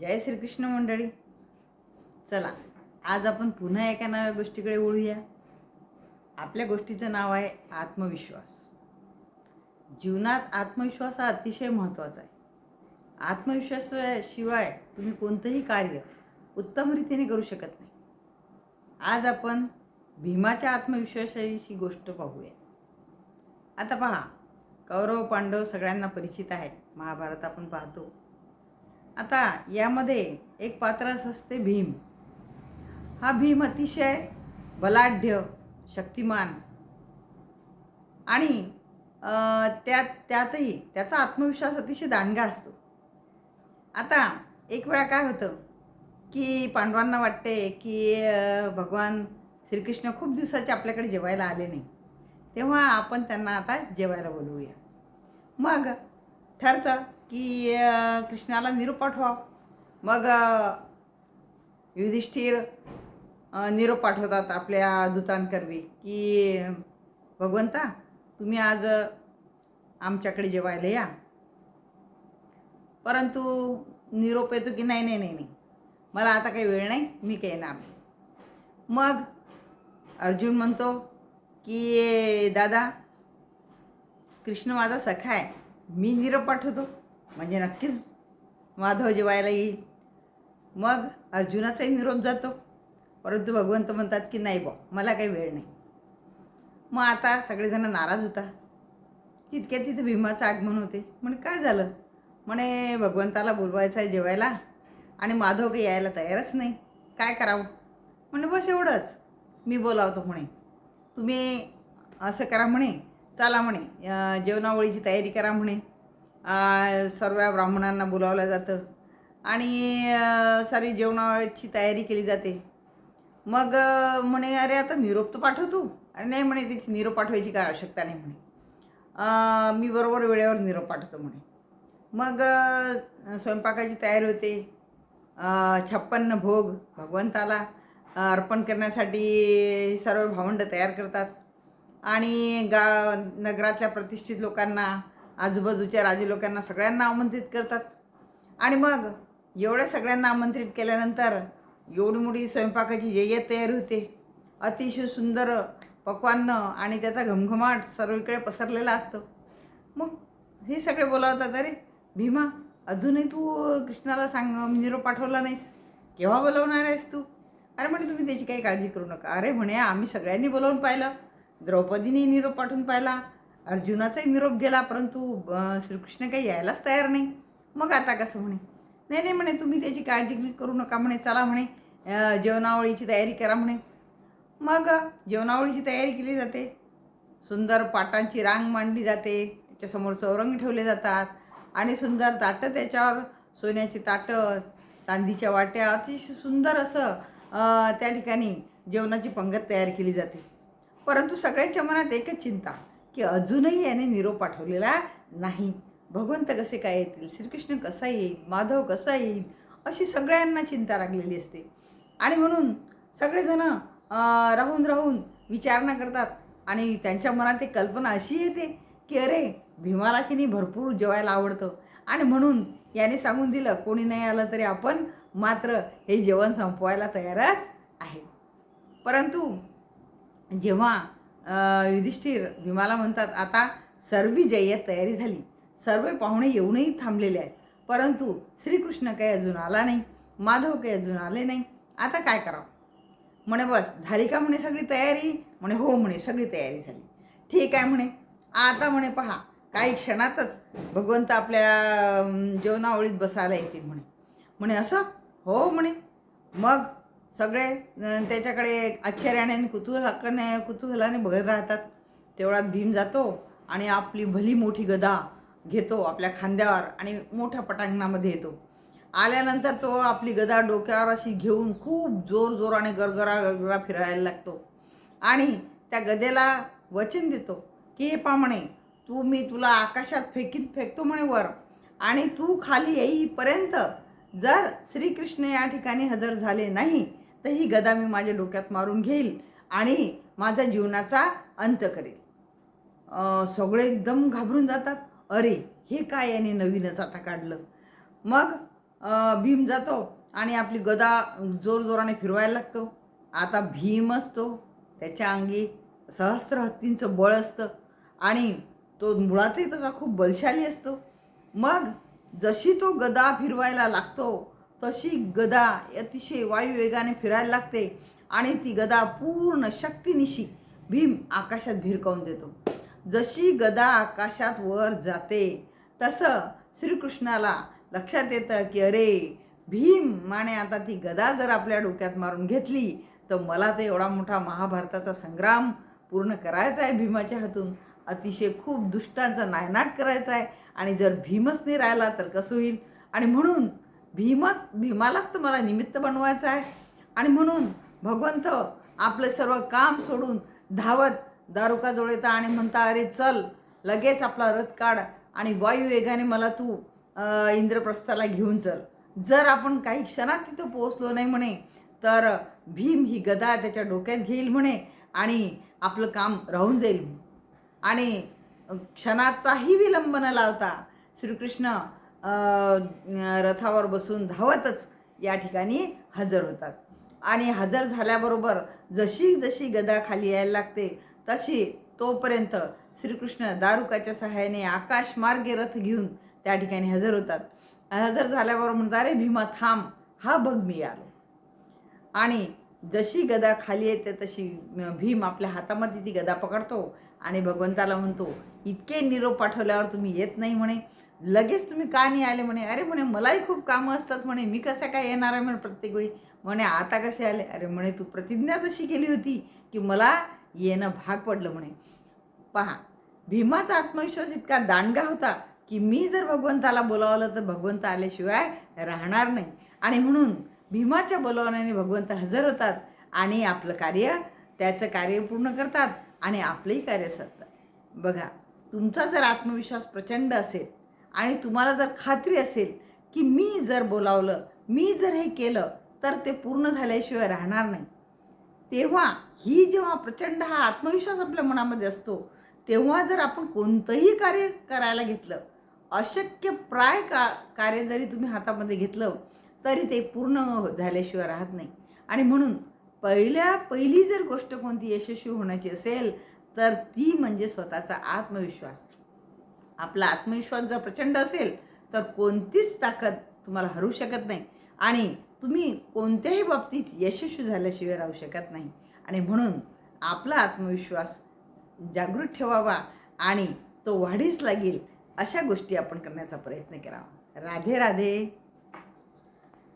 जय श्रीकृष्ण मंडळी. चला, आज आपण पुन्हा एका नव्या गोष्टीकडे वळूया. आपल्या गोष्टीचं नाव आहे आत्मविश्वास. जीवनात आत्मविश्वास हा अतिशय महत्त्वाचा आहे. आत्मविश्वासाशिवाय तुम्ही कोणतंही कार्य उत्तम रीतीने करू शकत नाही. आज आपण भीमाच्या आत्मविश्वासाची गोष्ट पाहूया. आता पहा, कौरव पांडव सगळ्यांना परिचित आहे. महाभारत आपण पाहतो. आता यामध्ये एक पात्र असते भीम. हा भीम अतिशय बलाढ्य, शक्तिमान आणि त्यातही त्याचा आत्मविश्वास अतिशय दांडगा असतो. आता एक वेळा काय होतं की पांडवांना वाटते की भगवान श्रीकृष्ण खूप दिवसाचे आपल्याकडे जेवायला आले नाही, तेव्हा आपण त्यांना आता जेवायला बोलवूया. मग ठरतं की कृष्णाला निरोप पाठवा. मग युधिष्ठिर निरोप पाठवतात आपल्या दूतांकरवी की भगवंता, तुम्ही आज आमच्याकडे जेवायला या. परंतु निरोप येतो की नाही नाही नाही नाही, मला आता काही वेळ नाही, मी काही येणार नाही. मग अर्जुन म्हणतो की दादा, कृष्ण माझा सखा आहे, मी निरोप पाठवतो म्हणजे नक्कीच माधव जेवायला येईल. मग अर्जुनाचाही निरोप जातो, परंतु भगवंत म्हणतात की नाही बा, मला काही वेळ नाही. मग आता सगळेजण नाराज होता. तितक्या तिथे भीमाचं आगमन होते. म्हणे काय झालं, म्हणे भगवंताला बोलवायचं आहे जेवायला आणि माधव काही यायला तयारच नाही, काय करावं. म्हणे बस एवढंच, मी बोलावतो. म्हणे तुम्ही असं करा, म्हणे चला, म्हणे जेवणावळीची तयारी करा. म्हणे सर्व ब्राह्मणांना बोलावलं जातं आणि सारी जेवणाची तयारी केली जाते. मग म्हणे अरे आता निरोप तर पाठवतो. अरे नाही, म्हणे तिची निरोप पाठवायची काय आवश्यकता नाही. म्हणे मी बरोबर वेळेवर निरोप पाठवतो. म्हणे मग स्वयंपाकाची तयारी होते. 56 भोग भगवंताला अर्पण करण्यासाठी सर्व भावंड तयार करतात आणि नगरातल्या प्रतिष्ठित लोकांना, आजूबाजूच्या राजे लोकांना सगळ्यांना आमंत्रित करतात. आणि मग एवढ्या सगळ्यांना आमंत्रित केल्यानंतर एवढी मोठी स्वयंपाकाची जय्यत तयारी होते. अतिशय सुंदर पक्वान्न आणि त्याचा घमघमाट सर्वीकडे पसरलेला असतो. मग हे सगळे बोलावतात, अरे भीमा, अजूनही तू कृष्णाला निरोप पाठवला नाहीस, केव्हा बोलवणार आहेस तू. अरे म्हणे तुम्ही त्याची काही काळजी करू नका. अरे म्हणे आम्ही सगळ्यांनी बोलावून पाहिलं, द्रौपदीने निरोप पाठवून पाहिला, अर्जुनाचाही निरोप गेला, परंतु श्रीकृष्ण काही यायलाच तयार नाही. मग आता कसं. म्हणे नाही नाही, म्हणे तुम्ही त्याची काळजी करू नका. म्हणे चला, म्हणे जेवणावळीची तयारी करा. म्हणे मग जेवणावळीची तयारी केली जाते. सुंदर पाटांची रांग मांडली जाते, त्याच्यासमोर चौरंग ठेवले जातात आणि सुंदर ताटं, त्याच्यावर सोन्याची ताटं, चांदीच्या वाट्या, अतिशय सुंदर असं त्या ठिकाणी जेवणाची पंगत तयार केली जाते. परंतु सगळ्यांच्या मनात एकच चिंता की अजूनही याने निरोप पाठवलेला नाही. भगवंत कसे काय येतील, श्रीकृष्ण कसा येईल, माधव कसा येईल, अशी सगळ्यांना चिंता लागलेली असते. आणि म्हणून सगळेजण राहून राहून विचारणा करतात आणि त्यांच्या मनात एक कल्पना अशी येते की अरे भीमाला की नाही भरपूर जेवायला आवडतं आणि म्हणून याने सांगून दिलं कोणी नाही आलं तरी आपण मात्र हे जेवण संपवायला तयारच आहे. परंतु जेव्हा युधिष्ठिर भीमाला म्हणतात, आता सर्व जय्यत तयारी झाली, सर्व पाहुणे येऊनही थांबलेले आहेत, परंतु श्रीकृष्ण काही अजून आला नाही, माधव काही अजून आले नाही, आता काय करावं. म्हणे बस झाली का, म्हणे सगळी तयारी. म्हणे हो, म्हणे सगळी तयारी झाली. ठीक आहे, म्हणे आता म्हणे पहा काही क्षणातच भगवंत आपल्या जेवणावळीत बसायला येतील. म्हणे म्हणे असं हो. म्हणे मग सगळे त्याच्याकडे आश्चर्याने आणि कुतूहलाने बघत राहतात. तेवढ्यात भीम जातो आणि आपली भली मोठी गदा घेतो आपल्या खांद्यावर आणि मोठ्या पटांगणामध्ये येतो. आल्यानंतर तो आपली गदा डोक्यावर अशी घेऊन खूप जोराने गरगरा फिरायला लागतो आणि त्या गदेला वचन देतो की हे पा, म्हणे मी तुला आकाशात फेकतो म्हणे वर, आणि तू खाली येईपर्यंत जर श्रीकृष्ण या ठिकाणी हजर झाले नाही तर ही गदा मी माझ्या डोक्यात मारून घेईल आणि माझा जीवनाचा अंत करेल. सगळे एकदम घाबरून जातात. अरे हे काय याने नवीनच आता काढलं. मग भीम जातो आणि आपली गदा जोरजोराने फिरवायला लागतो. आता भीम असतो, त्याच्या अंगी सहस्त्र हत्तींचं बळ असतं आणि तो मुळातही तसा खूप बलशाली असतो. मग जशी तो गदा फिरवायला लागतो तशी गदा अतिशय वायुवेगाने फिरायला लागते आणि ती गदा पूर्ण शक्तीनिशी भीम आकाशात भिरकावून देतो. जशी गदा आकाशात वर जाते तसं श्रीकृष्णाला लक्षात येतं की अरे भीम माने आता ती गदा जर आपल्या डोक्यात मारून घेतली तर मला तर एवढा मोठा महाभारताचा संग्राम पूर्ण करायचा आहे भीमाच्या हातून. अतिशय खूप दुष्टांचा नायनाट करायचा आहे आणि जर भीमच नाही राहिला तर कसं होईल. आणि म्हणून भीमालाच तर मला निमित्त बनवायचं आहे. आणि म्हणून भगवंत आपलं सर्व काम सोडून धावत दारुकाजवळ येतात आणि म्हणता अरे चल लगेच आपला रथ काढ आणि वायुवेगाने मला तू इंद्रप्रस्थाला घेऊन चल. जर आपण काही क्षणात तिथं पोहोचलो नाही म्हणे तर भीम ही गदा त्याच्या डोक्यात घेईल म्हणे आणि आपलं काम राहून जाईल. आणि क्षणाचाही विलंब न लावता श्रीकृष्ण रथावर बसून धावतच या ठिकाणी हजर होतात. आणि हजर झाल्याबरोबर जशी जशी गदा खाली यायला लागते तशी तोपर्यंत श्रीकृष्ण दारुकाच्या सहाय्याने आकाशमार्गे रथ घेऊन त्या ठिकाणी हजर होतात. हजर झाल्याबरोबर म्हणतात अरे भीमा थांब, हा बघ मी आलो. आणि जशी गदा खाली येते तशी भीम आपल्या हातामध्ये ती गदा पकडतो आणि भगवंताला म्हणतो इतके निरोप पाठवल्यावर तुम्ही येत नाही म्हणे, लगेच तुम्ही का नाही आले म्हणे. अरे म्हणे मलाही खूप कामं असतात म्हणे, मी कसं काय येणार आहे म्हणे प्रत्येक वेळी. म्हणे आता कसे आले. अरे म्हणे तू प्रतिज्ञाच अशी केली होती की मला येणं भाग पडलं म्हणे. पहा भीमाचा आत्मविश्वास इतका दांडगा होता की मी जर भगवंताला बोलावलं तर भगवंत आल्याशिवाय राहणार नाही. आणि म्हणून भीमाच्या बोलावण्याने भगवंत हजर होतात आणि आपलं कार्य त्याचं कार्य पूर्ण करतात आणि आपलंही कार्य साधतात. बघा तुमचा जर आत्मविश्वास प्रचंड असेल आणि तुम्हाला जर खात्री असेल की मी जर बोलावलं, मी जर हे केलं तर ते पूर्ण झाल्याशिवाय राहणार नाही, तेव्हा जेव्हा प्रचंड हा आत्मविश्वास आपल्या मनामध्ये असतो तेव्हा जर आपण कोणतंही कार्य करायला घेतलं, अशक्य प्राय कार्य जरी तुम्ही हातामध्ये घेतलं तरी ते पूर्ण झाल्याशिवाय राहत नाही. आणि म्हणून पहिली जर गोष्ट कोणती यशस्वी होण्याची असेल तर ती म्हणजे स्वतःचा आत्मविश्वास. आपला आत्मविश्वास जर प्रचंड असेल तर कोणतीच ताकद तुम्हाला हरू शकत नाही आणि तुम्ही कोणत्याही बाबतीत यशस्वी झाल्याशिवाय राहू शकत नाही. आणि म्हणून आपला आत्मविश्वास जागृत ठेवावा आणि तो वाढीस लागेल अशा गोष्टी आपण करण्याचा प्रयत्न करावा. राधे राधे.